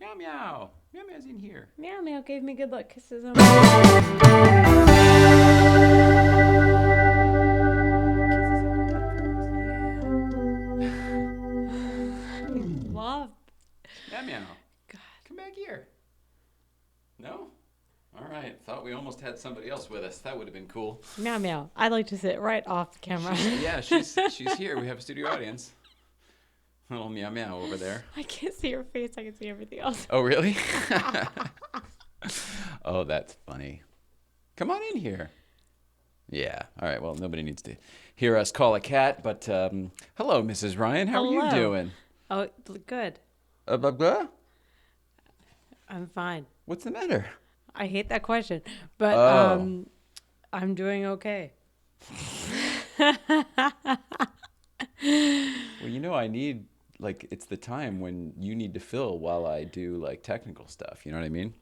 Meow meow. Meow meow's in here. Meow meow gave me good luck kisses on love. Meow meow. God. Come back here. No? All right. Thought we almost had somebody else with us. That would have been cool. Meow meow. I'd like to sit right off camera. She's here. We have a studio audience. Little meow meow over there. I can't see her face. I can see everything else. Oh, really? Oh, that's funny. Come on in here. Yeah. All right. Well, nobody needs to hear us call a cat, but hello, Mrs. Ryan. How are you doing? Oh, good. Blah, blah? I'm fine. What's the matter? I hate that question, but I'm doing okay. Well, I need, it's the time when you need to fill while I do, technical stuff. You know what I mean?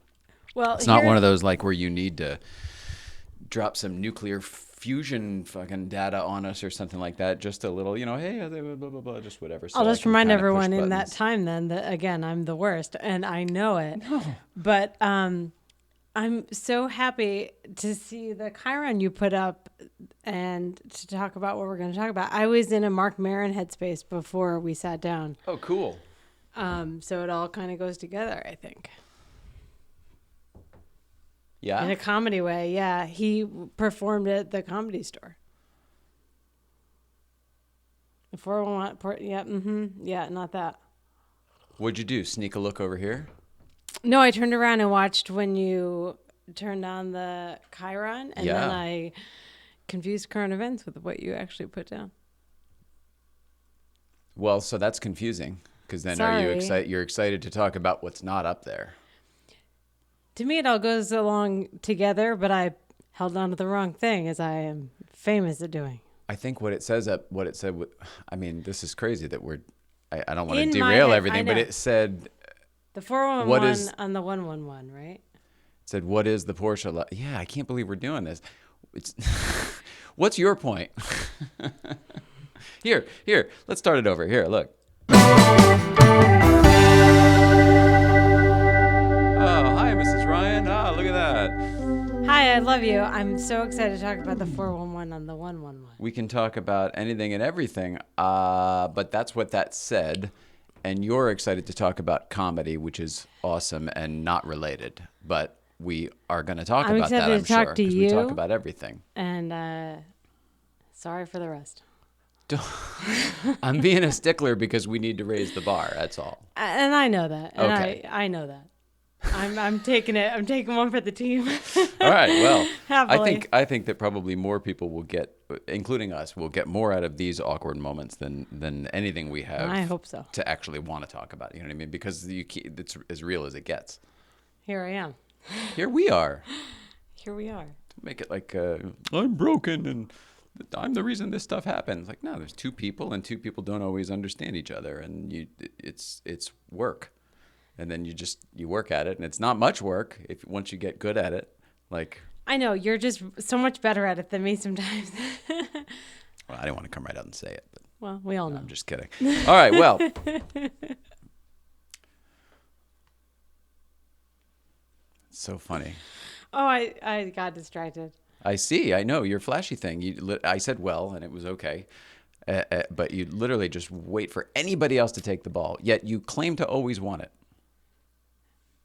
Well, it's not one of those, where you need to drop some nuclear fusion fucking data on us or something like that. Just a little, hey, blah, blah, blah, blah, just whatever. So I'll just remind everyone in that time then that, again, I'm the worst, and I know it. No. But I'm so happy to see the Chiron you put up and to talk about what we're going to talk about. I was in a Mark Maron headspace before we sat down. Oh, cool. So it all kind of goes together, I think. Yeah? In a comedy way, yeah. He performed at the Comedy Store. The 411, yeah, not that. What'd you do? Sneak a look over here? No, I turned around and watched when you turned on the Chiron, and then I confused current events with what you actually put down. Well, so that's confusing, because then Sorry. are you excited? You're excited to talk about what's not up there. To me, it all goes along together, but I held on to the wrong thing, as I am famous at doing. I think what it said, this is crazy that I don't want to derail everything, but it said... The 411 on the 111, right? It said, what is the Porsche? Yeah, I can't believe we're doing this. What's your point? Here, let's start it over. Here, look. Oh, hi, Mrs. Ryan. Ah, look at that. Hi, I love you. I'm so excited to talk about the 411 on the 111. We can talk about anything and everything, but that's what that said. And you're excited to talk about comedy, which is awesome and not related. But we are going to talk about that, I'm sure, because we talk about everything. And sorry for the rest. I'm being a stickler because we need to raise the bar. That's all. And I know that. And okay. I know that. I'm taking it. I'm taking one for the team. All right. Well, Happily. I think that probably more people will get, including us, will get more out of these awkward moments than anything we have. I hope so. To actually want to talk about. You know what I mean? Because it's as real as it gets. Here I am. Here we are. Here we are. Don't make it like I'm broken and I'm the reason this stuff happens. Like, no, there's two people, and two people don't always understand each other, and it's work. And then you work at it, and it's not much work once you get good at it. I know you're just so much better at it than me sometimes. Well, I didn't want to come right out and say it, but well, we all know. I'm just kidding. All right, well, it's so funny. Oh, I got distracted. I see. I know your flashy thing. I said well, and it was okay. But you literally just wait for anybody else to take the ball. Yet you claim to always want it.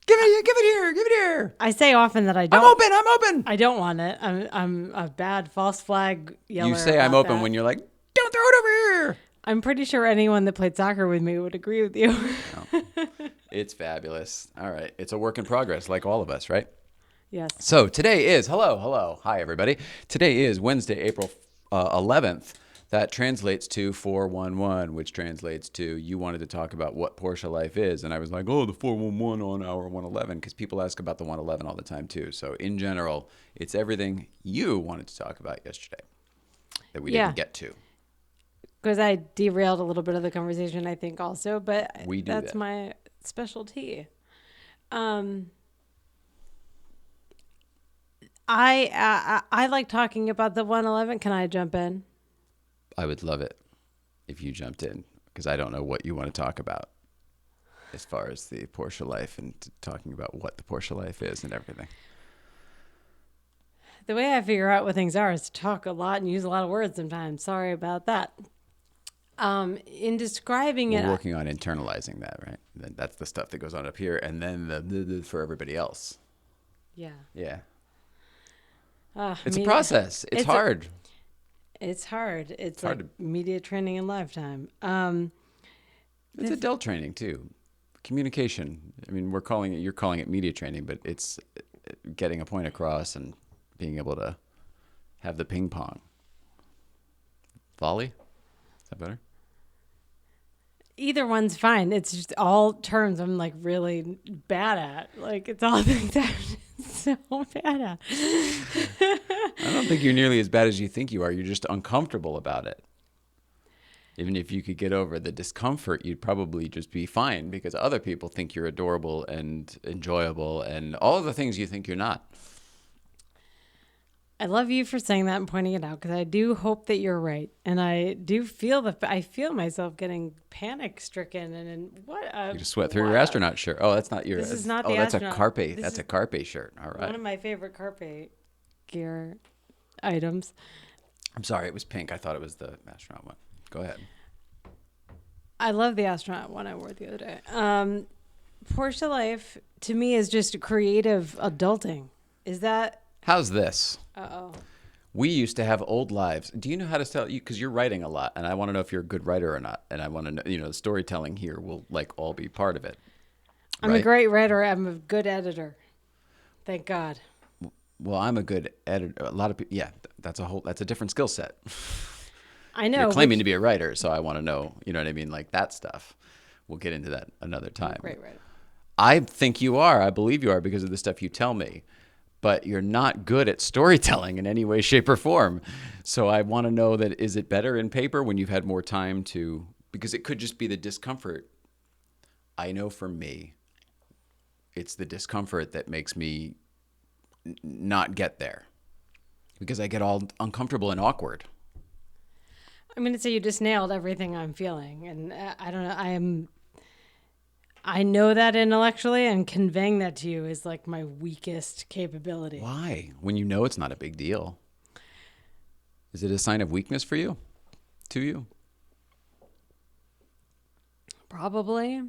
Give it here. I say often that I don't. I'm open. I don't want it. I'm a bad false flag yeller. You say I'm open when you're like, don't throw it over here. I'm pretty sure anyone that played soccer with me would agree with you. No. It's fabulous. All right. It's a work in progress, like all of us, right? Yes. So today is, hello. Hi, everybody. Today is Wednesday, April 11th. That translates to 411, which translates to you wanted to talk about what porschelife is. And I was like, the 411 on our 111, because people ask about the 111 all the time, too. So in general, it's everything you wanted to talk about yesterday that we didn't get to. Because I derailed a little bit of the conversation, I think, also. But that's my specialty. I like talking about the 111. Can I jump in? I would love it if you jumped in, because I don't know what you want to talk about. as far as the Porsche life and talking about what the Porsche life is and everything. The way I figure out what things are is to talk a lot and use a lot of words sometimes. Sorry about that. In describing We're it, working on internalizing that, right? That's the stuff that goes on up here, and then the for everybody else. yeah, Yeah, uh, it's a media- process. It's hard. It's hard. It's hard like media training in lifetime. It's adult training too. Communication. I mean, you're calling it media training, but it's getting a point across and being able to have the ping pong. Volley? Is that better? Either one's fine. It's just all terms I'm like really bad at. Like it's all things I'm so bad at. I don't think you're nearly as bad as you think you are. You're just uncomfortable about it. Even if you could get over the discomfort, you'd probably just be fine because other people think you're adorable and enjoyable and all of the things you think you're not. I love you for saying that and pointing it out because I do hope that you're right, and I do feel I feel myself getting panic stricken and what You just sweat through your astronaut shirt. Oh, that's not your. This is not oh, the that's astronaut. a Carpe. This That's is a Carpe shirt. All right. one of my favorite Carpe gear items. I'm sorry, it was pink. I thought it was the astronaut one. Go ahead. I love the astronaut one I wore the other day. Porsche life to me is just creative adulting. Is that? How's this? Uh-oh. We used to have old lives. Do you know how to tell you? Because you're writing a lot, and I want to know if you're a good writer or not. And I want to know, the storytelling here will like all be part of it. I'm a great writer. I'm a good editor. Thank God. Well, I'm a good editor. A lot of people, yeah, that's a different skill set. I know. You're claiming to be a writer, so I want to know, you know what I mean? Like that stuff. We'll get into that another time. Great writer. I think you are. I believe you are because of the stuff you tell me. But you're not good at storytelling in any way, shape, or form. So I want to know that is it better in paper when you've had more time to, because it could just be the discomfort. I know for me, it's the discomfort that makes me not get there because I get all uncomfortable and awkward. I'm going to say you just nailed everything I'm feeling. And I don't know. I know that intellectually, and conveying that to you is like my weakest capability. Why? When you know it's not a big deal. Is it a sign of weakness for you? To you? Probably.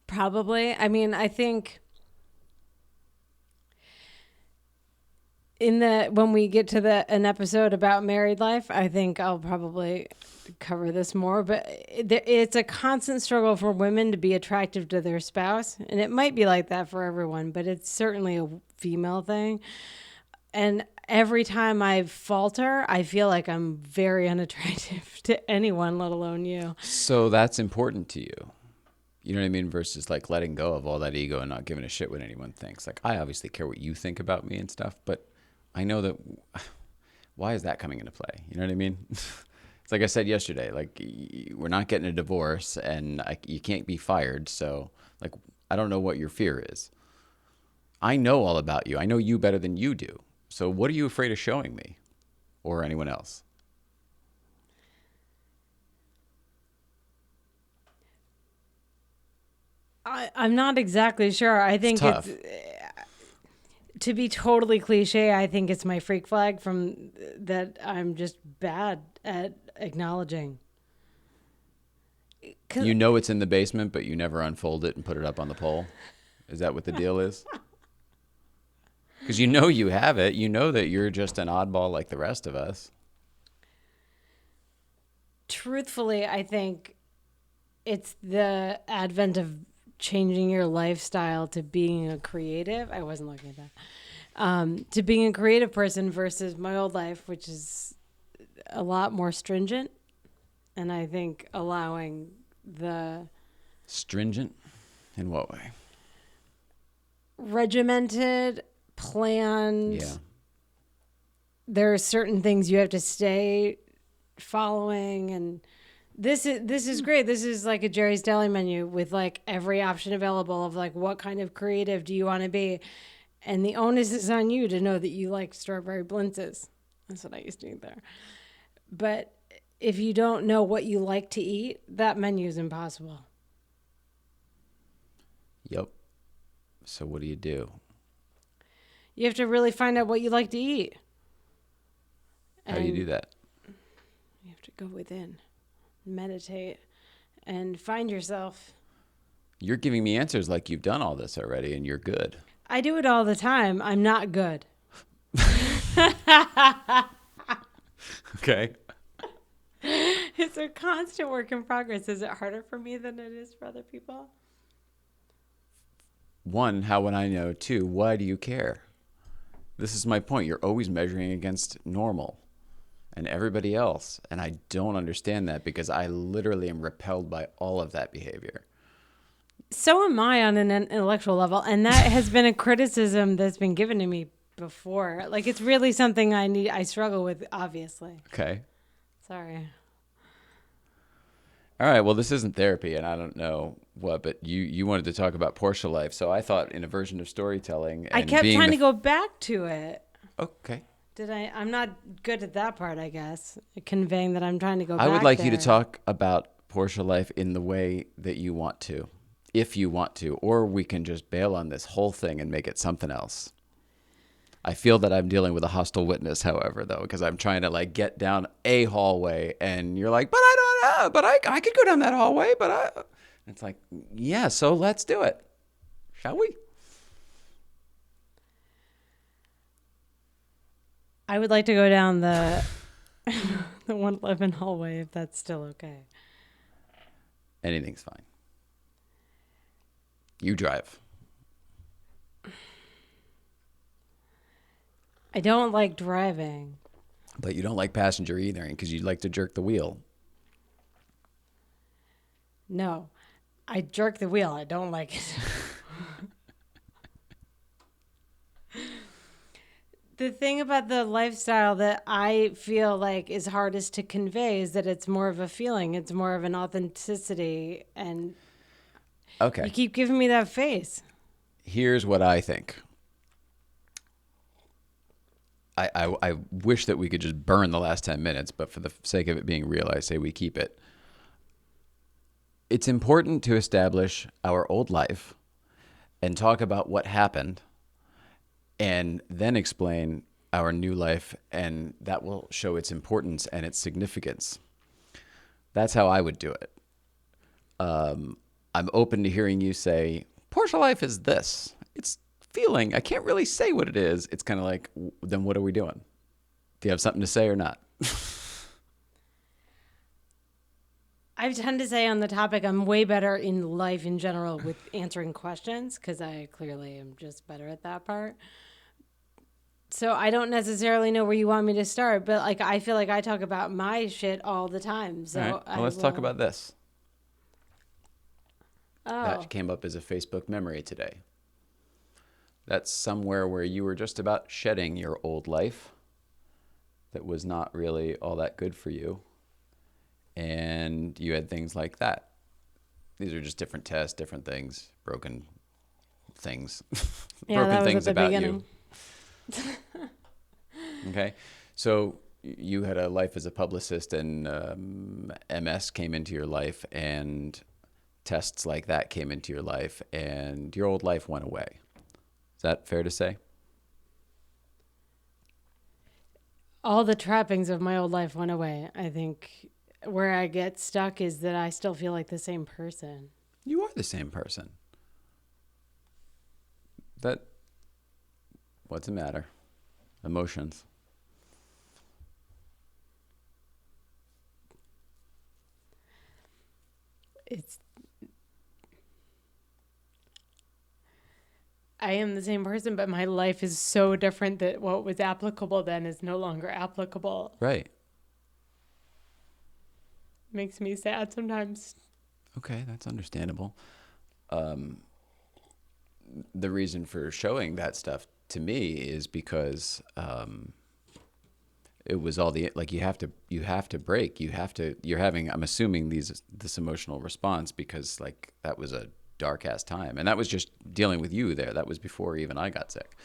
Probably. I mean, I think when we get to an episode about married life, I think I'll probably cover this more, but it's a constant struggle for women to be attractive to their spouse, and it might be like that for everyone, but it's certainly a female thing. And every time I falter, I feel like I'm very unattractive to anyone, let alone you. So that's important to you. You know what I mean? Versus like letting go of all that ego and not giving a shit what anyone thinks. Like, I obviously care what you think about me and stuff, but I know that why is that coming into play? You know what I mean? It's like I said yesterday, like we're not getting a divorce and you can't be fired. So like, I don't know what your fear is. I know all about you. I know you better than you do. So what are you afraid of showing me or anyone else? I'm not exactly sure. I think tough. To be totally cliche, I think it's my freak flag from that I'm just bad at acknowledging. You know it's in the basement, but you never unfold it and put it up on the pole. Is that what the deal is? Because you know you have it. You know that you're just an oddball like the rest of us. Truthfully, I think it's the advent of changing your lifestyle to being a creative. I wasn't looking at that. To being a creative person versus my old life, which is a lot more stringent. And I think allowing the... Stringent? In what way? Regimented, planned. Yeah. There are certain things you have to stay following, and this is great. This is like a Jerry's Deli menu with like every option available of like what kind of creative do you want to be, and the onus is on you to know that you like strawberry blintzes. That's what I used to eat there. But if you don't know what you like to eat, that menu is impossible. Yep. So what do you do? You have to really find out what you like to eat. How do you do And that? you have to go within, meditate, and find yourself. You're giving me answers like you've done all this already and you're good. I do it all the time. I'm not good. Okay. It's a constant work in progress. Is it harder for me than it is for other people? One, how would I know? Two, why do you care? This is my point. You're always measuring against normal and everybody else. And I don't understand that because I literally am repelled by all of that behavior. So am I on an intellectual level. And that has been a criticism that's been given to me before. Like, it's really something I struggle with, obviously. Okay. Sorry. All right. Well, this isn't therapy, and I don't know what, but you wanted to talk about Porsche life. So I thought in a version of storytelling. And I kept being trying to go back to it. Okay. Did I? I'm not good at that part, I guess. Conveying that I'm trying to go back. I would like you to there. talk about Porsche life in the way that you want to, if you want to, or we can just bail on this whole thing and make it something else. I feel that I'm dealing with a hostile witness, however, though, because I'm trying to like get down a hallway and you're like, but I don't know, but I could go down that hallway, but I, it's like, yeah, so let's do it. Shall we? I would like to go down the the 111 hallway if that's still okay. Anything's fine. You drive. I don't like driving. But you don't like passenger either because you like to jerk the wheel. No, I jerk the wheel. I don't like it. The thing about the lifestyle that I feel like is hardest to convey is that it's more of a feeling. It's more of an authenticity. And Okay. you keep giving me that face. Here's what I think. I wish that we could just burn the last 10 minutes, but for the sake of it being real, I say we keep it. It's important to establish our old life and talk about what happened and then explain our new life, and that will show its importance and its significance. That's how I would do it. I'm open to hearing you say, Porsche life is this. It's feeling. I can't really say what it is. It's kind of like, then what are we doing? Do you have something to say or not? I tend to say on the topic, I'm way better in life in general with answering questions because I clearly am just better at that part. So I don't necessarily know where you want me to start, but like I feel like I talk about my shit all the time. So All right. Well, let's talk about this. Oh, That came up as a Facebook memory today. That's somewhere where you were just about shedding your old life that was not really all that good for you. And you had things like that. These are just different tests, different things, broken things, yeah, broken that was things at the about beginning. you. Okay. So you had a life as a publicist and MS came into your life and tests like that came into your life and your old life went away. Is that fair to say? All the trappings of my old life went away. I think where I get stuck is that I still feel like the same person. You are the same person. What's the matter? Emotions. I am the same person, but my life is so different that what was applicable then is no longer applicable. Right. Makes me sad sometimes. Okay, that's understandable. The reason for showing that stuff to me is because it was all the like you have to break, you're having, I'm assuming, this emotional response because like that was a dark ass time, and that was just dealing with you there. That was before even I got sick.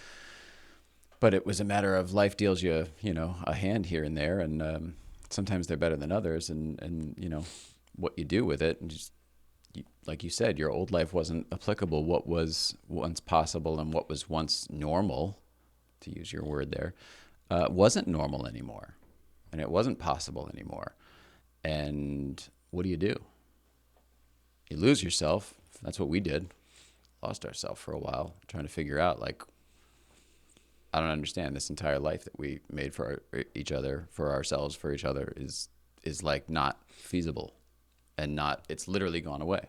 But it was a matter of life deals you a hand here and there, and sometimes they're better than others, and what you do with it, and just like you said, your old life wasn't applicable. What was once possible and what was once normal, to use your word there, wasn't normal anymore. And it wasn't possible anymore. And what do? You lose yourself. That's what we did. Lost ourselves for a while, trying to figure out, like, I don't understand this entire life that we made for each other, for ourselves, for each other is like not feasible and not, it's literally gone away.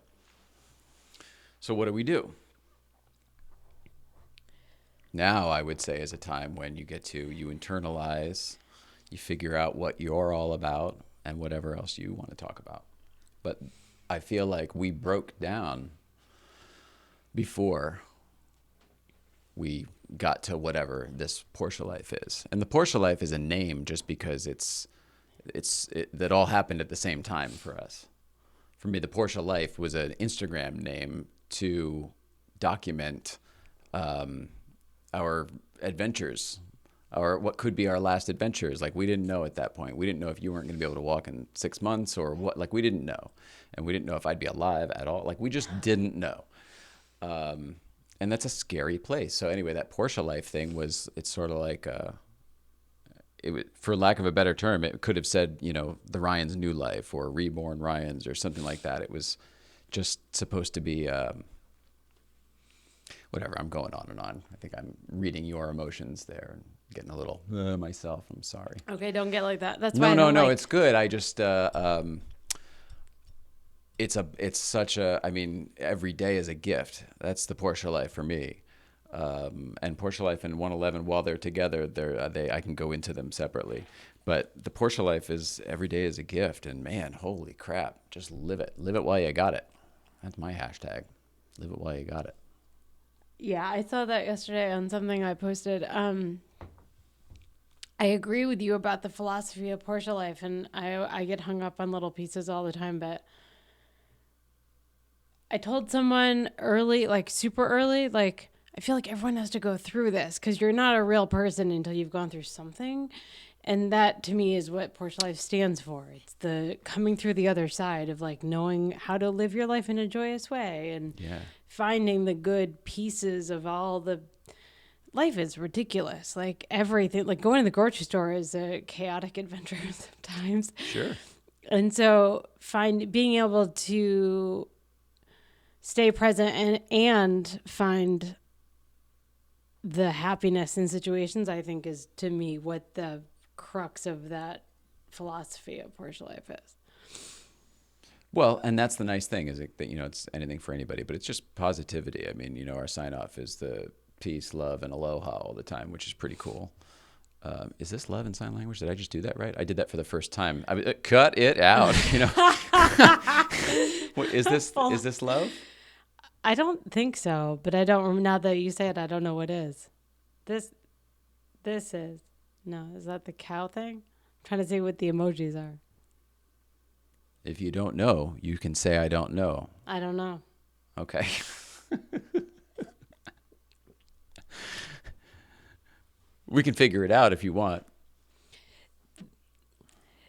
So what do? Now I would say is a time when you internalize, you figure out what you're all about and whatever else you want to talk about. But I feel like we broke down before we got to whatever this Porsche life is. And the Porsche life is a name just because that all happened at the same time for us. For me, the Porsche life was an Instagram name to document our adventures, or what could be our last adventures. Like, we didn't know at that point. We didn't know if you weren't going to be able to walk in 6 months or what. Like, we didn't know. And we didn't know if I'd be alive at all. Like, we just didn't know. And that's a scary place. So anyway, that Porsche life thing it's sort of like, for lack of a better term, it could have said, the Ryan's new life or reborn Ryan's or something like that. It was just supposed to be, whatever. I'm going on and on. I think I'm reading your emotions there and getting a little myself. I'm sorry. Okay, don't get like that. That's why no. It's good. I just it's such a. I mean, every day is a gift. That's the Porsche life for me. And Porsche life and 111, while they're together, I can go into them separately. But the Porsche life is every day is a gift, and man, holy crap, just live it. Live it while you got it. That's my hashtag. Live it while you got it. Yeah, I saw that yesterday on something I posted. I agree with you about the philosophy of Porsche life, and I get hung up on little pieces all the time, but I told someone early, like super early, like, I feel like everyone has to go through this because you're not a real person until you've gone through something. And that to me is what Porsche life stands for. It's the coming through the other side of like knowing how to live your life in a joyous way and finding the good pieces of all the life is ridiculous. Like everything, like going to the grocery store is a chaotic adventure sometimes. Sure. And so being able to stay present and find the happiness in situations, I think, is to me what the crux of that philosophy of Porsche life is. Well, and that's the nice thing is that, it's anything for anybody, but it's just positivity. I mean, our sign off is the peace, love, and aloha all the time, which is pretty cool. Is this love in sign language? Did I just do that right? I did that for the first time. Cut it out. Is this love? I don't think so, but I don't. Now that you say it, I don't know what is. This is. No, is that the cow thing? I'm trying to see what the emojis are. If you don't know, you can say I don't know. I don't know. Okay. We can figure it out if you want.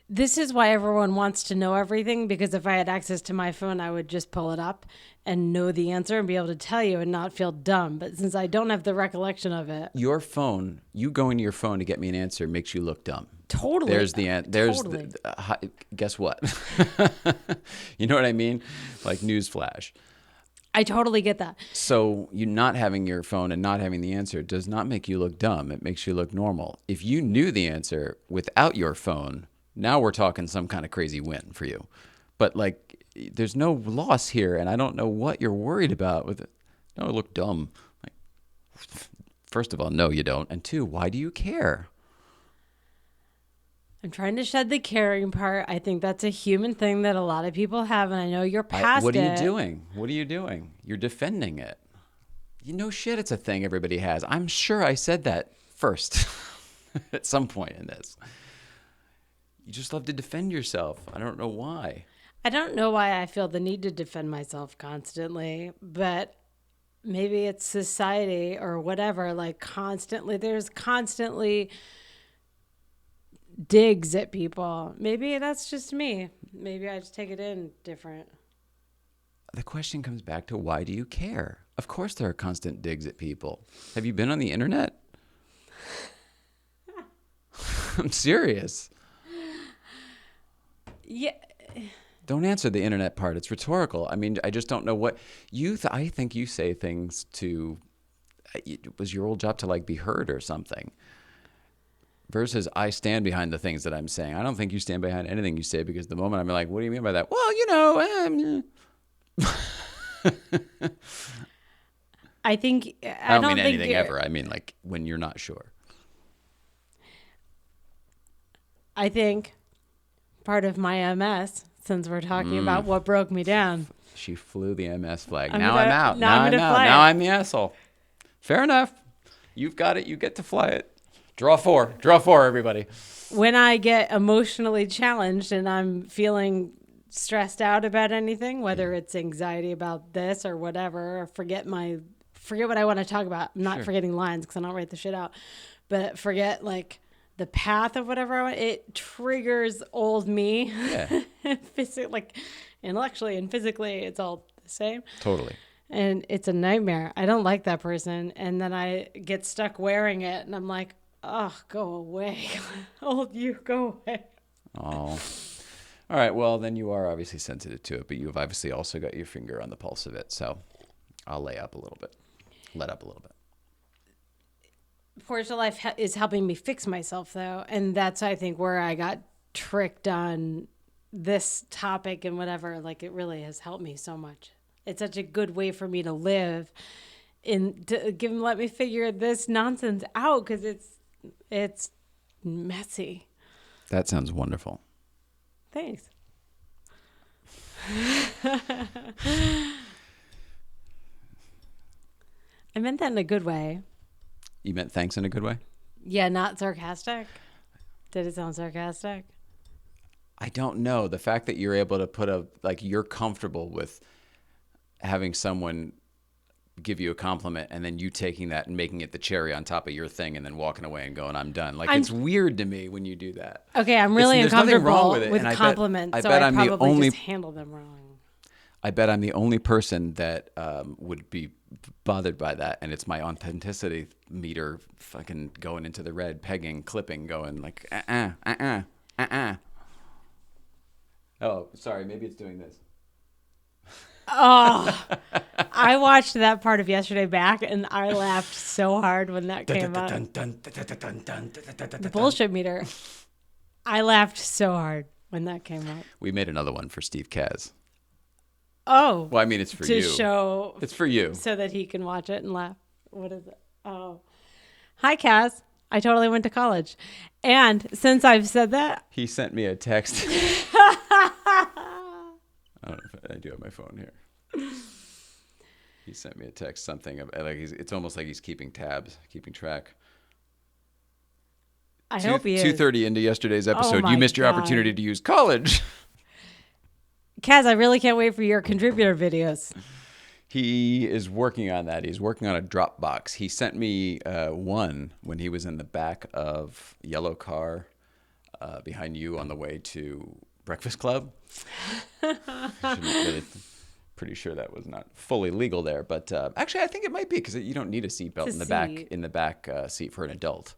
This is why everyone wants to know everything, because if I had access to my phone, I would just pull it up and know the answer and be able to tell you and not feel dumb. But since I don't have the recollection of it. Your phone, you going to your phone to get me an answer makes you look dumb. Totally. There's the answer. Totally. Guess what? You know what I mean? Like newsflash. I totally get that. So you not having your phone and not having the answer does not make you look dumb. It makes you look normal. If you knew the answer without your phone, now we're talking some kind of crazy win for you. But like, there's no loss here, and I don't know what you're worried about with it. No, I look dumb. Like, first of all, no, you don't. And two, why do you care? I'm trying to shed the caring part. I think that's a human thing that a lot of people have, and I know you're past it. What are you doing? What are you doing? You're defending it. You know shit, it's a thing everybody has. I'm sure I said that first at some point in this. You just love to defend yourself. I don't know why. I don't know why I feel the need to defend myself constantly, but maybe it's society or whatever. Like there's constantly digs at people. Maybe that's just me. Maybe I just take it in different. the question comes back to, why do you care? Of course there are constant digs at people. Have you been on the internet? I'm serious. Yeah. Don't answer the internet part. It's rhetorical. I mean, I just don't know what you. I think you say things to. It was your old job to like be heard or something. Versus, I stand behind the things that I'm saying. I don't think you stand behind anything you say, because the moment I'm like, "What do you mean by that?" Well, I think I don't mean anything ever. I mean like when you're not sure. I think part of my MS, since we're talking about what broke me down. She flew the MS flag. I'm I'm out. Now I'm out. Now I'm the asshole. Fair enough. You've got it. You get to fly it. Draw four. Draw four, everybody. When I get emotionally challenged and I'm feeling stressed out about anything, whether it's anxiety about this or whatever, or forget what I want to talk about. I'm not forgetting lines because I don't write the shit out, but forget like the path of whatever I want. It triggers old me. Yeah. Physically, like intellectually and physically, it's all the same. Totally. And it's a nightmare. I don't like that person. And then I get stuck wearing it and I'm like, oh, go away. Old you, go away. Oh. All right. Well, then you are obviously sensitive to it, but you've obviously also got your finger on the pulse of it. So I'll let up a little bit. Porsche Life is helping me fix myself, though. And that's, I think, where I got tricked on this topic and whatever. Like, it really has helped me so much. It's such a good way for me to live let me figure this nonsense out, because it's messy. That sounds wonderful. Thanks. I meant that in a good way. You meant thanks in a good way? Yeah, not sarcastic. Did it sound sarcastic? I don't know. The fact that you're able to you're comfortable with having someone give you a compliment and then you taking that and making it the cherry on top of your thing and then walking away and going, I'm done. It's weird to me when you do that. Okay, I'm really uncomfortable with and compliments, I bet I I'm probably the only, just handle them wrong. I bet I'm the only person that would be bothered by that, and it's my authenticity meter fucking going into the red, pegging, clipping, going like, Oh, sorry, maybe it's doing this. Oh, I watched that part of yesterday back, and I laughed so hard when that came up. The bullshit meter. I laughed so hard when that came up. We made another one for Steve Kaz. Oh. Well, I mean, it's for you. To show. It's for you. So that he can watch it and laugh. What is it? Oh. Hi, Kaz. I totally went to college. And since I've said that. He sent me a text. I don't know if I do have my phone here. He sent me a text, something it's almost like he's keeping tabs, keeping track. I hope he is. 2:30 into yesterday's episode. You missed your opportunity to use college. Kaz, I really can't wait for your contributor videos. He is working on that. He's working on a Dropbox. He sent me one when he was in the back of a yellow car behind you on the way to Breakfast Club. Pretty sure that was not fully legal there, but actually I think it might be, because you don't need a seatbelt in the back seat for an adult.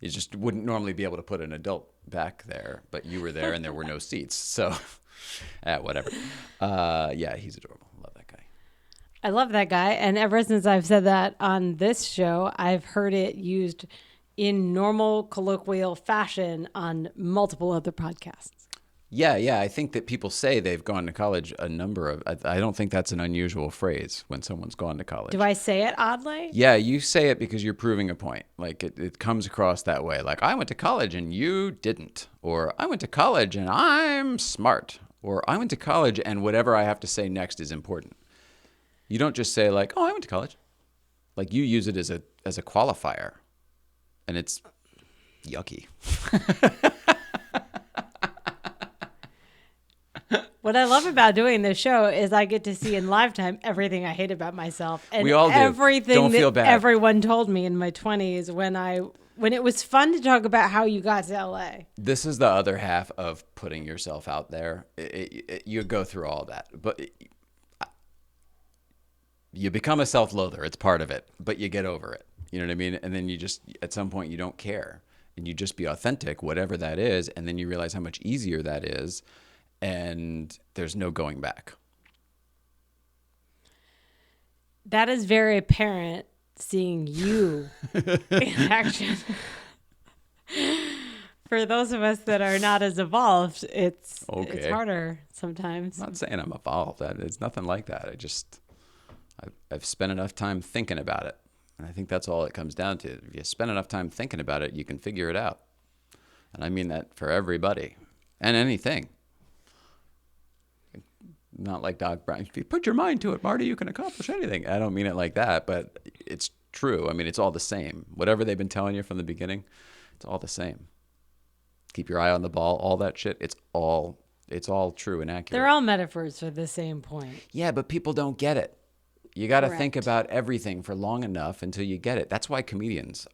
You just wouldn't normally be able to put an adult back there, but you were there and there were no seats, so whatever. Yeah, he's adorable. Love that guy. I love that guy, and ever since I've said that on this show, I've heard it used in normal colloquial fashion on multiple other podcasts. Yeah. I think that people say they've gone to college I don't think that's an unusual phrase when someone's gone to college. Do I say it oddly? Yeah, you say it because you're proving a point. Like it comes across that way. Like, I went to college and you didn't. Or I went to college and I'm smart. Or I went to college and whatever I have to say next is important. You don't just say like, oh, I went to college. Like, you use it as a qualifier. And it's yucky. What I love about doing this show is I get to see in live time everything I hate about myself, and we all do. Everything Don't feel bad. Everyone told me in my 20s when it was fun to talk about how you got to LA. This is the other half of putting yourself out there. You go through all that, but You become a self-loather. It's part of it, but you get over it. You know what I mean? And then you just, at some point, you don't care. And you just be authentic, whatever that is. And then you realize how much easier that is. And there's no going back. That is very apparent seeing you in action. For those of us that are not as evolved, it's harder sometimes. I'm not saying I'm evolved. It's nothing like that. I've spent enough time thinking about it. And I think that's all it comes down to. If you spend enough time thinking about it, you can figure it out. And I mean that for everybody and anything. Not like Doc Brown. If you put your mind to it, Marty, you can accomplish anything. I don't mean it like that, but it's true. I mean, it's all the same. Whatever they've been telling you from the beginning, it's all the same. Keep your eye on the ball, all that shit. It's all true and accurate. They're all metaphors for the same point. Yeah, but people don't get it. You got to Correct. think about everything for long enough until you get it. That's why comedians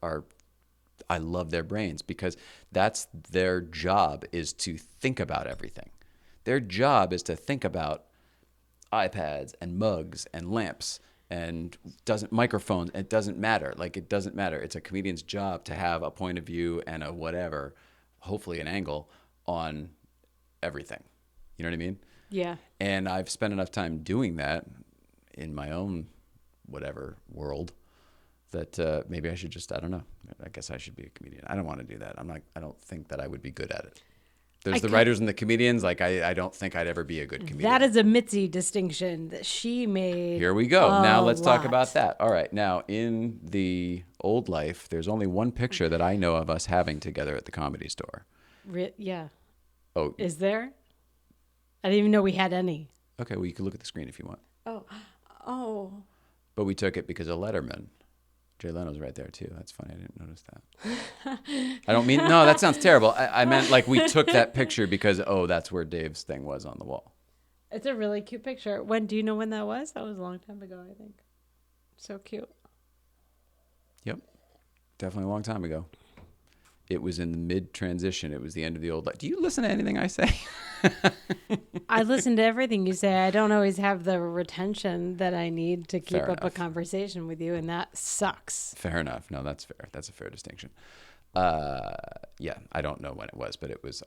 I love their brains, because that's their job, is to think about everything. Their job is to think about iPads and mugs and lamps and microphones. It doesn't matter. Like, it doesn't matter. It's a comedian's job to have a point of view and a whatever, hopefully an angle on everything. You know what I mean? Yeah. And I've spent enough time doing that in my own whatever world that maybe I should just, I don't know. I guess I should be a comedian. I don't want to do that. I don't think that I would be good at it. There's the writers and the comedians. Like, I don't think I'd ever be a good comedian. That is a Mitzi distinction that she made. Here we go. Now let's talk lot. about that. All right. Now, in the old life, there's only one picture that I know of us having together at the Comedy Store. Yeah. Oh. Is there? I didn't even know we had any. Okay. Well, you can look at the screen if you want. Oh. But we took it because of Letterman. Jay Leno's right there too. That's funny. I didn't notice that. I don't mean, no, that sounds terrible. I meant like we took that picture because, that's where Dave's thing was on the wall. It's a really cute picture. Do you know when that was? That was a long time ago, I think. So cute. Yep. Definitely a long time ago. It was in the mid-transition. It was the end of the old life. Do you listen to anything I say? I listen to everything you say. I don't always have the retention that I need to keep Fair up a enough. conversation with you, and that sucks. Fair enough. No, that's fair. That's a fair distinction. Yeah, I don't know when it was, but it was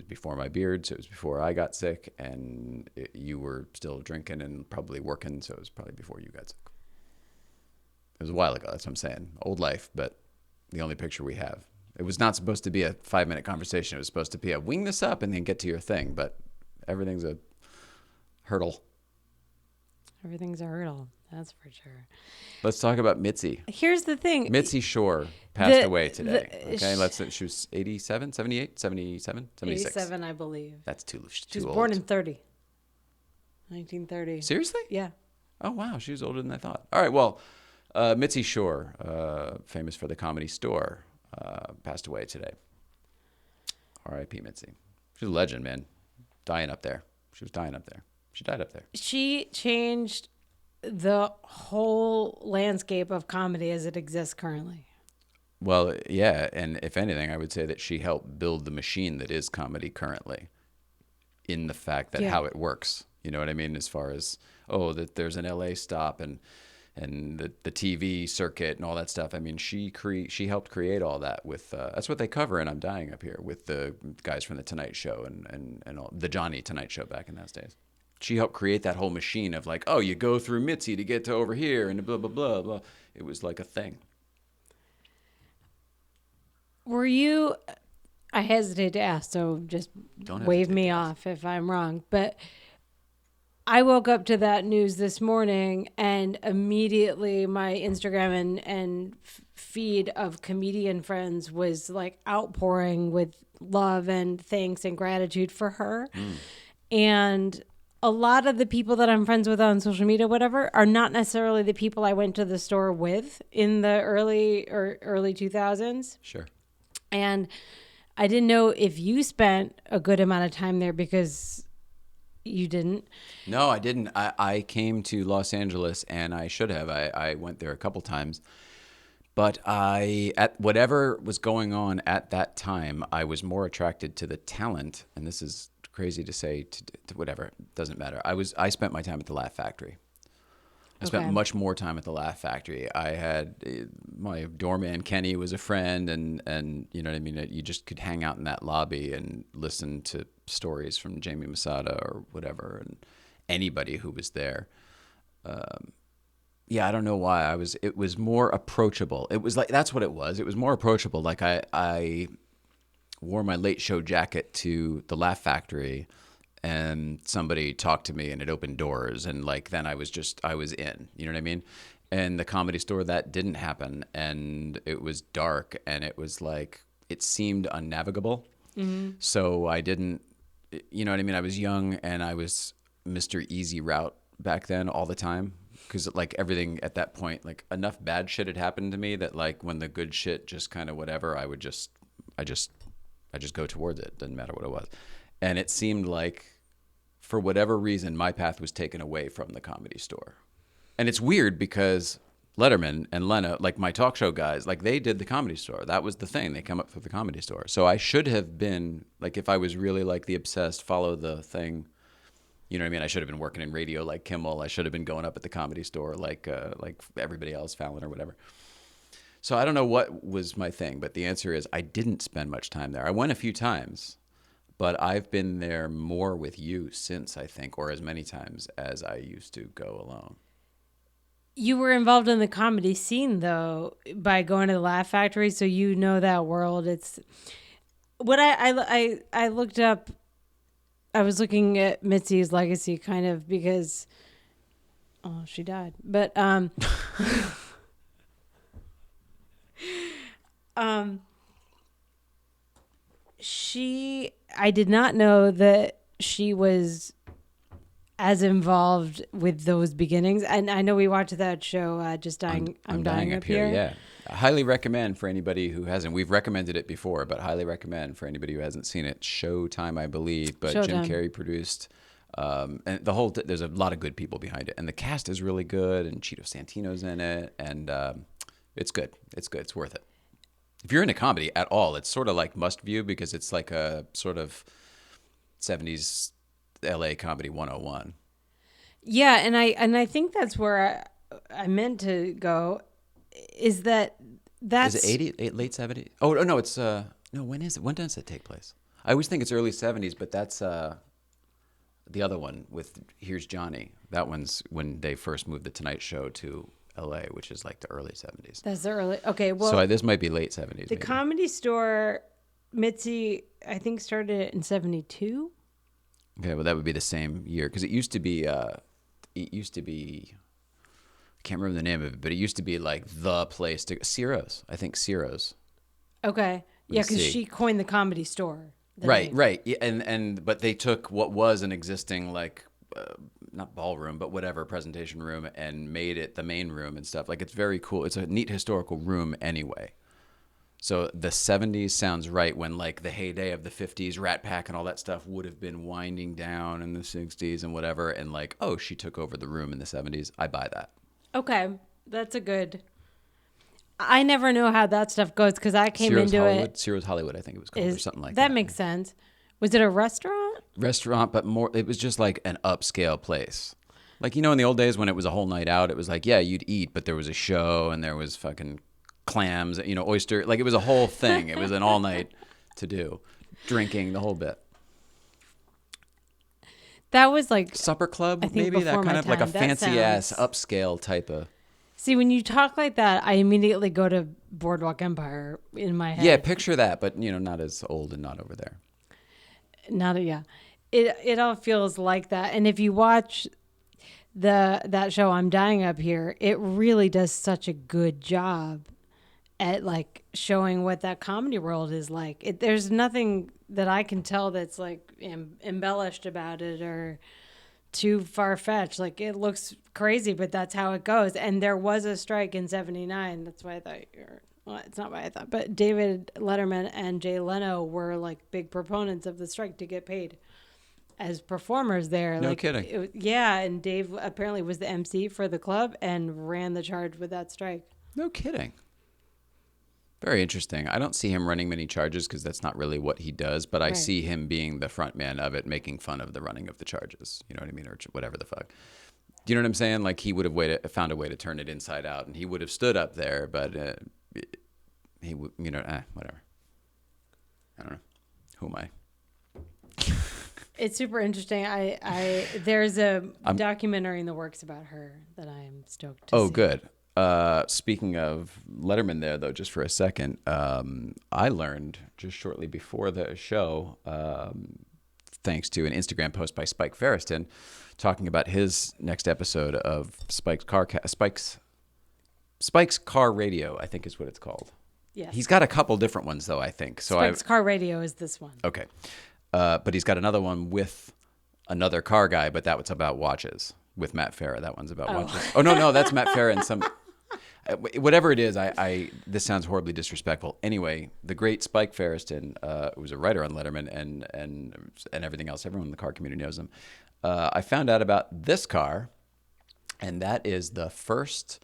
before my beard, so it was before I got sick, and you were still drinking and probably working, so it was probably before you got sick. It was a while ago. That's what I'm saying. Old life, but the only picture we have. It was not supposed to be a 5-minute conversation. It was supposed to be a wing this up and then get to your thing, but everything's a hurdle. Everything's a hurdle. That's for sure. Let's talk about Mitzi. Here's the thing. Mitzi Shore passed away today. Okay, she was 87, 78, 77, 76. 87, I believe. That's too old. She was born in 1930. Seriously? Yeah. Oh, wow. She was older than I thought. All right, well, Mitzi Shore, famous for the Comedy Store, passed away today. R.I.P. Mitzi. She's a legend, man. Dying up there. She was dying up there. She died up there. She changed the whole landscape of comedy as it exists currently. Well, yeah, and if anything, I would say that she helped build the machine that is comedy currently, in the fact that how it works. You know what I mean? As far as, that there's an LA stop and the TV circuit and all that stuff. I mean, she helped create all that with, that's what they cover in I'm Dying Up Here with the guys from the Tonight Show and all, the Johnny Tonight Show back in those days. She helped create that whole machine of like, you go through Mitzi to get to over here and blah, blah, blah, blah. It was like a thing. Were you, I hesitate to ask, so just wave me off if I'm wrong, but I woke up to that news this morning and immediately my Instagram and feed of comedian friends was like outpouring with love and thanks and gratitude for her. And a lot of the people that I'm friends with on social media, whatever, are not necessarily the people I went to the store with in the early 2000s. Sure. And I didn't know if you spent a good amount of time there because you didn't. No, I didn't. I came to Los Angeles and I should have. I went there a couple times. But at whatever was going on at that time, I was more attracted to the talent. And this is crazy to say, to whatever, it doesn't matter. I spent my time at the Laugh Factory. I spent Okay. much more time at the Laugh Factory. I had my doorman Kenny was a friend, and you know what I mean. You just could hang out in that lobby and listen to stories from Jamie Masada or whatever, and anybody who was there. Yeah, I don't know why. It was more approachable. It was like that's what it was. It was more approachable. Like I wore my late show jacket to the Laugh Factory, and somebody talked to me and it opened doors, and like then I was in, you know what I mean? And the Comedy Store, that didn't happen, and it was dark, and it was like it seemed unnavigable. So I didn't, you know what I mean? I was young and I was Mr. Easy Route back then all the time. Because like everything at that point, like enough bad shit had happened to me that like when the good shit just kind of whatever, I just go towards it. Doesn't matter what it was. And it seemed like for whatever reason, my path was taken away from the Comedy Store. And it's weird because Letterman and Leno, like my talk show guys, like they did the Comedy Store. That was the thing. They come up through the Comedy Store. So I should have been like, if I was really like the obsessed, follow the thing, you know what I mean? I should have been working in radio like Kimmel. I should have been going up at the Comedy Store like everybody else, Fallon or whatever. So I don't know what was my thing, but the answer is I didn't spend much time there. I went a few times, but I've been there more with you since, I think, or as many times as I used to go alone. You were involved in the comedy scene though by going to the Laugh Factory, so you know that world. It's what I looked up. I was looking at Mitzi's legacy kind of because she died. But I did not know that she was as involved with those beginnings. And I know we watched that show, Just Dying. I'm dying up here. Yeah. I highly recommend for anybody who hasn't. We've recommended it before, but highly recommend for anybody who hasn't seen it. Showtime, I believe, but Jim Showtime. Carrey produced. And the whole there's a lot of good people behind it, and the cast is really good, and Cheeto Santino's in it, and it's good. It's good. It's worth it. If you're into comedy at all, it's sort of like must view because it's like a sort of 70s LA comedy 101. Yeah, and I think that's where I meant to go. Is that's Is it 80, late 70s? Oh, no, it's no. When is it? When does it take place? I always think it's early 70s, but that's the other one with Here's Johnny. That one's when they first moved the Tonight Show to LA, which is like the early 70s. That's the early. Okay, well, So this might be late 70s. the maybe. Comedy Store, Mitzi, I think started it in 72. Okay, well that would be the same year because it used to be. I can't remember the name of it, but it used to be like the place to Ciro's. I think Ciro's. Okay, yeah, because see. she coined the Comedy Store. the Right, name. right. Yeah, and but they took what was an existing like not ballroom, but whatever presentation room and made it the main room and stuff. Like it's very cool. It's a neat historical room anyway. So the 70s sounds right when like the heyday of the 50s, Rat Pack and all that stuff would have been winding down in the 60s and whatever. And like, oh, she took over the room in the 70s. I buy that. Okay, that's a good. I never know how that stuff goes because I came Ciro's into Hollywood, it. Ciro's Hollywood, I think it was called, or something like that that. makes sense. Was it a restaurant? Restaurant, but more, it was just like an upscale place. Like, you know, in the old days when it was a whole night out, it was like, yeah, you'd eat, but there was a show and there was fucking clams, you know, oyster. Like it was a whole thing. It was an all night to do, drinking the whole bit. That was like Supper club, I think maybe that before kind my of like a time. That fancy ass sounds- upscale type of. See, when you talk like that, I immediately go to Boardwalk Empire in my head. Yeah, picture that, but you know, not as old and not over there. Not a, yeah. It all feels like that. And if you watch that show I'm Dying Up Here, it really does such a good job at like showing what that comedy world is like. There's nothing that I can tell that's like embellished about it or too far-fetched. Like it looks crazy, but that's how it goes. And there was a strike in 79. That's why I thought well, it's not why I thought, but David Letterman and Jay Leno were like big proponents of the strike to get paid as performers there. No like, kidding. Yeah, and Dave apparently was the MC for the club and ran the charge with that strike. No kidding. Very interesting. I don't see him running many charges because that's not really what he does, but I Right. see him being the front man of it, making fun of the running of the charges. You know what I mean? Or whatever the fuck. Do you know what I'm saying? Like he would have found a way to turn it inside out, and he would have stood up there, but he would, whatever. I don't know. Who am I? It's super interesting. There's a documentary in the works about her that I'm stoked to see. Oh, good. Speaking of Letterman there, though, just for a second, I learned just shortly before the show, thanks to an Instagram post by Spike Feresten, talking about his next episode of Spike's Car Radio, I think is what it's called. Yes. He's got a couple different ones, though, I think. So Spike's Car Radio is this one. Okay. But he's got another one with another car guy, but that was about watches with Matt Farah. That one's about watches. Oh, no, that's Matt Farah and some... whatever it is, this sounds horribly disrespectful. Anyway, the great Spike Feresten, who was a writer on Letterman and everything else, everyone in the car community knows him. I found out about this car, and that is the first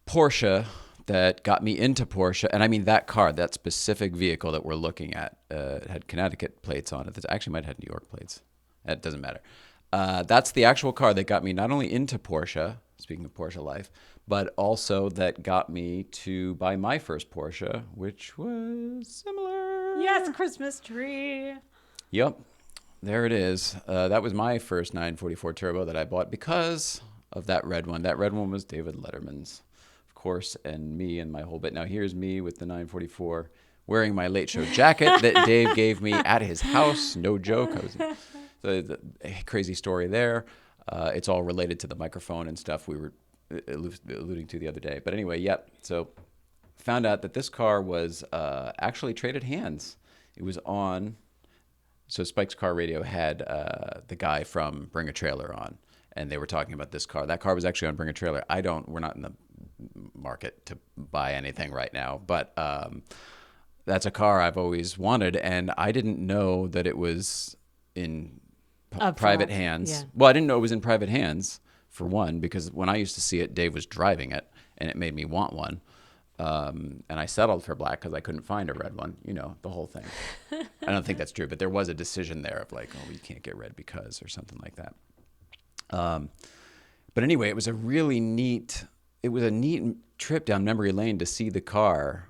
Porsche that got me into Porsche. And I mean that car, that specific vehicle that we're looking at, had Connecticut plates on it. It actually might have New York plates. It doesn't matter. That's the actual car that got me not only into Porsche, speaking of Porsche life, but also that got me to buy my first Porsche, which was similar. Yes, Christmas tree. Yep, there it is. That was my first 944 Turbo that I bought because of that red one. That red one was David Letterman's, of course, and me and my whole bit. Now here's me with the 944 wearing my Late Show jacket that Dave gave me at his house. No joke. The crazy story there. It's all related to the microphone and stuff we were alluding to the other day. But anyway, yep. So found out that this car was actually traded hands. It was on. So Spike's Car Radio had the guy from Bring a Trailer on, and they were talking about this car. That car was actually on Bring a Trailer. We're not in the market to buy anything right now, but that's a car I've always wanted, and I didn't know that it was in private hands. Yeah. Well, I didn't know it was in private hands, for one, because when I used to see it, Dave was driving it, and it made me want one. And I settled for black because I couldn't find a red one, the whole thing. I don't think that's true, but there was a decision there of like, oh, you can't get red because, or something like that. But anyway, it was a neat trip down memory lane to see the car.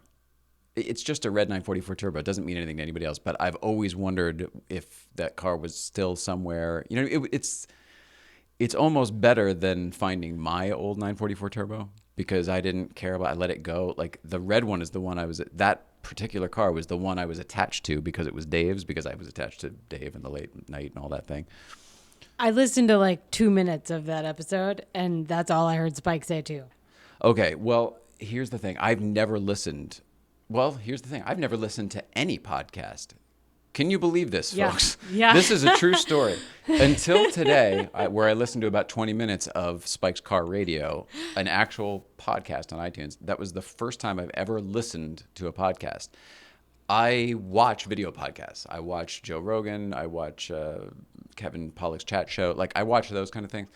It's just a red 944 Turbo. It doesn't mean anything to anybody else, but I've always wondered if that car was still somewhere. It's almost better than finding my old 944 Turbo because I didn't care about. I let it go. Like the red one is the one that particular car was the one I was attached to because it was Dave's, because I was attached to Dave in the late night and all that thing. I listened to like 2 minutes of that episode, and that's all I heard Spike say too. Okay, well, here's the thing. I've never listened to any podcast. Can you believe this, folks? Yeah. This is a true story. Until today, where I listened to about 20 minutes of Spike's Car Radio, an actual podcast on iTunes. That was the first time I've ever listened to a podcast. I watch video podcasts. I watch Joe Rogan. I watch Kevin Pollak's chat show. Like I watch those kind of things.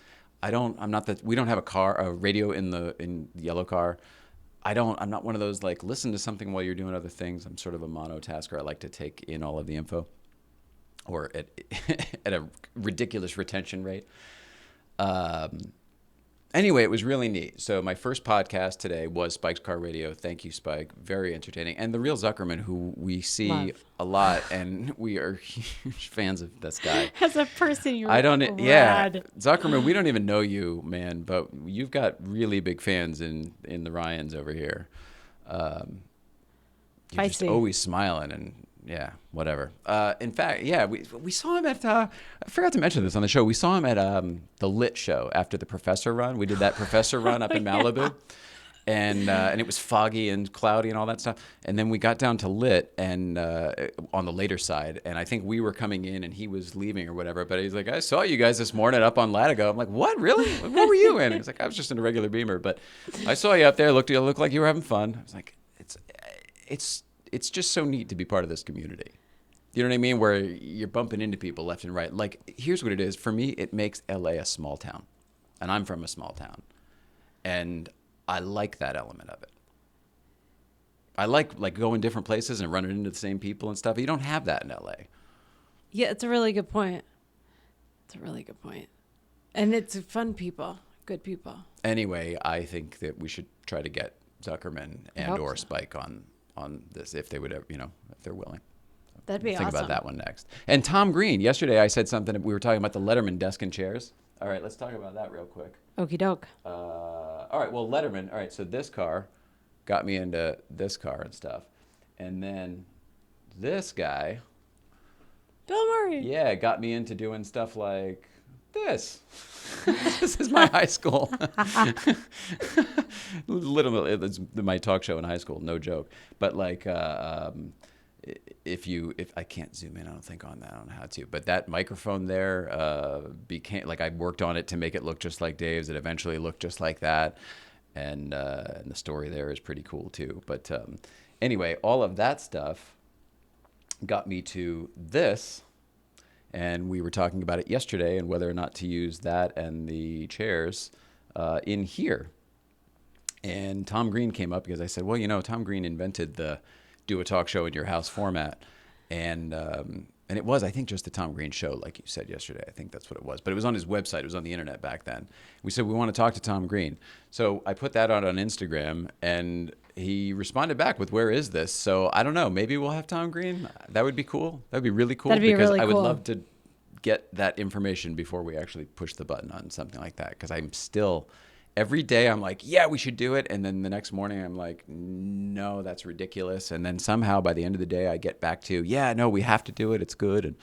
We don't have a radio in the yellow car. I'm not one of those like listen to something while you're doing other things. I'm sort of a monotasker. I like to take in all of the info, or at a ridiculous retention rate. Anyway, it was really neat. So my first podcast today was Spike's Car Radio. Thank you, Spike. Very entertaining. And the real Zuckerman, who we see a lot, and we are huge fans of this guy. As a person, you're rad. Yeah, Zuckerman, we don't even know you, man, but you've got really big fans in the Ryans over here. You're just always smiling and yeah, whatever. In fact, yeah, we saw him at, I forgot to mention this on the show. We saw him at the Lit show after the Professor run. We did that Professor run up in Malibu. And it was foggy and cloudy and all that stuff. And then we got down to Lit and on the later side. And I think we were coming in and he was leaving or whatever. But he's like, I saw you guys this morning up on Latigo. I'm like, what, really? What were you in? He's like, I was just in a regular Beamer. But I saw you up there. You looked like you were having fun. I was like, it's just so neat to be part of this community. You know what I mean? Where you're bumping into people left and right. Like, here's what it is. For me, it makes LA a small town. And I'm from a small town. And I like that element of it. I like going different places and running into the same people and stuff. You don't have that in LA. Yeah, it's a really good point. And it's fun people, good people. Anyway, I think that we should try to get Zuckerman and or so. Spike on this if they would, if they're willing. That'd be Think awesome. about that one next. And Tom Green. Yesterday, I said something. We were talking about the Letterman desk and chairs. All right, let's talk about that real quick. Okie doke. All right, well, Letterman. All right, so this car got me into this car and stuff, and then this guy, Bill Murray. yeah, got me into doing stuff like this. This is my high school. Literally, it's my talk show in high school. No joke. But like, if I can't zoom in, I don't think on that. I don't know how to. But that microphone there became like I worked on it to make it look just like Dave's. It eventually looked just like that, and the story there is pretty cool too. But anyway, all of that stuff got me to this. And we were talking about it yesterday and whether or not to use that and the chairs in here. And Tom Green came up because I said, well, Tom Green invented the do a talk show in your house format. And it was, I think, just the Tom Green show, like you said yesterday. I think that's what it was. But it was on his website. It was on the internet back then. We said, we want to talk to Tom Green. So I put that out on Instagram, and he responded back with, where is this? So I don't know. Maybe we'll have Tom Green. That would be cool. That'd be really cool. That'd be because really I would cool. love to get that information before we actually push the button on something like that. Because I'm still, every day I'm like, yeah, we should do it. And then the next morning I'm like, no, that's ridiculous. And then somehow by the end of the day I get back to, yeah, no, we have to do it. It's good. And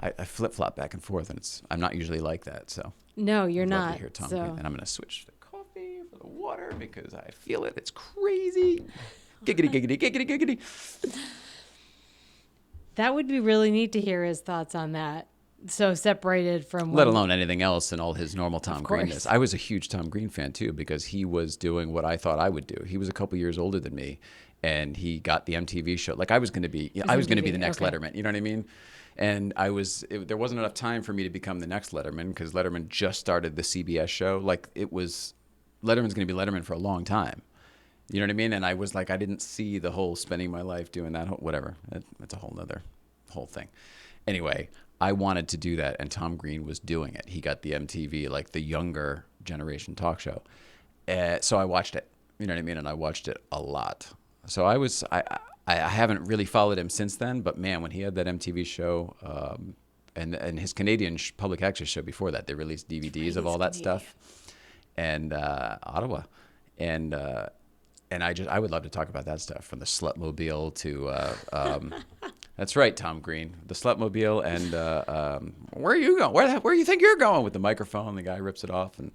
I flip-flop back and forth. And I'm not usually like that. So No, you're I'd love not. to hear Tom So. Green. And I'm going to switch the coffee for the water because I feel it. It's crazy. Giggity, giggity, giggity, giggity. That would be really neat to hear his thoughts on that. So separated from Let alone anything else and all his normal Tom course. Greenness. I was a huge Tom Green fan too because he was doing what I thought I would do. He was a couple years older than me, and he got the MTV show. Like I was going to be, I was going to be the next okay. Letterman. You know what I mean? And there wasn't enough time for me to become the next Letterman because Letterman just started the CBS show. Like Letterman's going to be Letterman for a long time. You know what I mean? And I was like, I didn't see the whole spending my life doing that. Whatever. It's a whole thing. Anyway, I wanted to do that, and Tom Green was doing it. He got the MTV, like the younger generation talk show. So I watched it. You know what I mean? And I watched it a lot. So I haven't really followed him since then, but man, when he had that MTV show and his Canadian public access show before that, they released DVDs of all that stuff, and Ottawa, and I would love to talk about that stuff, from the Slutmobile to that's right, Tom Green, the Slutmobile, and where are you going? Where do you think you're going with the microphone? The guy rips it off, and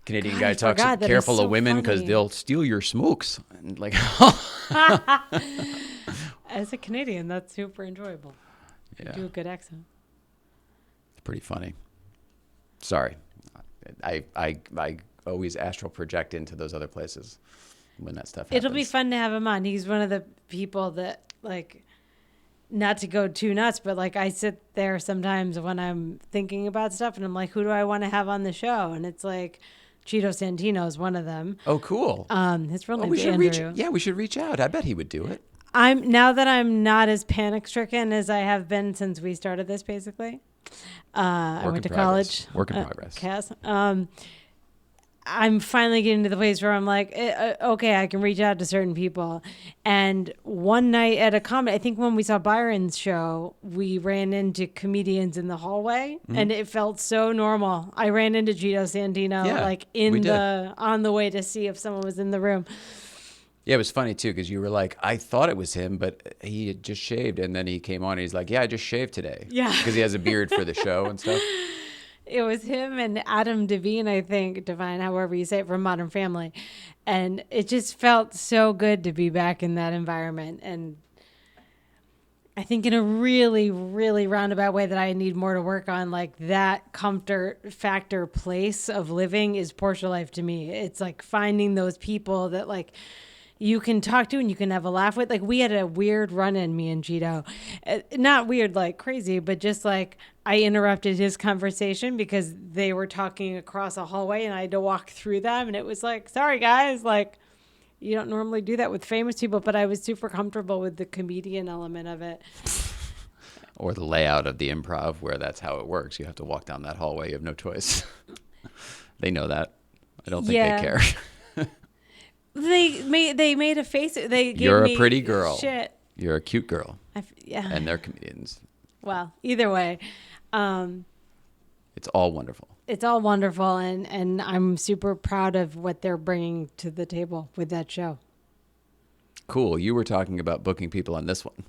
Canadian guy talks, careful of women because they'll steal your smokes. And like, As a Canadian, that's super enjoyable. You do a good accent. It's pretty funny. Sorry, I always astral project into those other places when that stuff happens. It'll be fun to have him on. He's one of the people that, like, not to go too nuts, but like I sit there sometimes when I'm thinking about stuff and I'm like, who do I want to have on the show? And it's like Cheeto Santino is one of them. Oh, cool. His real name is Andrew. We should reach out. I bet he would do it. Now that I'm not as panic stricken as I have been since we started this, basically. I went to college. Work in progress. Cass. I'm finally getting to the place where I'm like, okay, I can reach out to certain people. And one night at a comedy, I think when we saw Byron's show, we ran into comedians in the hallway, and it felt so normal. I ran into Cheeto Santino, on the way to see if someone was in the room. Yeah, it was funny too because you were like, I thought it was him, but he had just shaved, and then he came on and he's like, yeah, I just shaved today. Yeah, because he has a beard for the show and stuff. It was him and Adam Devine, I think, Devine, however you say it, from Modern Family. And it just felt so good to be back in that environment. And I think in a really, really roundabout way that I need more to work on, like that comfort factor place of living is porschelife to me. It's like finding those people that like you can talk to and you can have a laugh with. Like we had a weird run-in, me and Cheeto. Not weird like crazy, but just like I interrupted his conversation because they were talking across a hallway and I had to walk through them. And it was like, sorry guys, like you don't normally do that with famous people, but I was super comfortable with the comedian element of it. Or the layout of the Improv, where that's how it works. You have to walk down that hallway. You have no choice. They know that. I don't think they care. They made a face. They gave You're me a pretty girl. Shit. You're a cute girl. Yeah. And they're comedians. Well, either way, It's all wonderful. it's all wonderful, and I'm super proud of what they're bringing to the table with that show. Cool. You were talking about booking people on this one.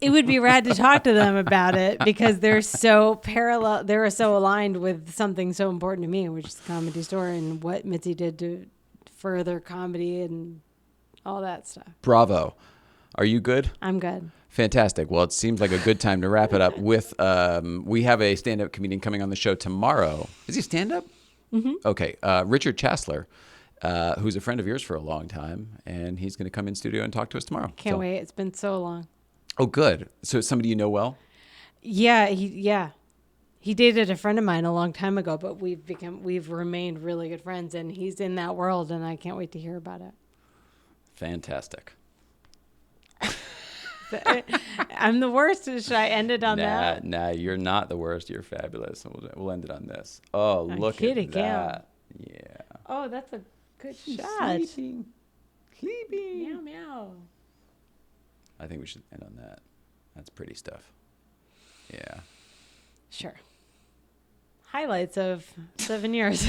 It would be rad to talk to them about it because they're so parallel. They're so aligned with something so important to me, which is the Comedy Store and what Mitzi did to further comedy and all that stuff. Bravo. Are you good? I'm good. Fantastic. Well, it seems like a good time to wrap it up with, we have a stand-up comedian coming on the show tomorrow. Is he stand-up? Mm-hmm. Okay. Richard Chasler, who's a friend of yours for a long time, and he's going to come in studio and talk to us tomorrow. Can't wait. It's been so long. Oh, good. So it's somebody you know well? Yeah. He dated a friend of mine a long time ago, but we've remained really good friends, and he's in that world, and I can't wait to hear about it. Fantastic. I'm the worst. Should I end it on that? Nah, you're not the worst. You're fabulous. We'll end it on this. Oh, look at that. Yeah. Oh, that's a good shot. Sleeping. Meow, meow. I think we should end on that. That's pretty stuff. Yeah. Sure. Highlights of 7 years.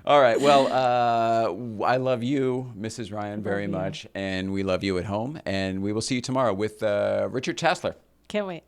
All right. Well, I love you, Mrs. Ryan, very much. And we love you at home. And we will see you tomorrow with Richard Chasler. Can't wait.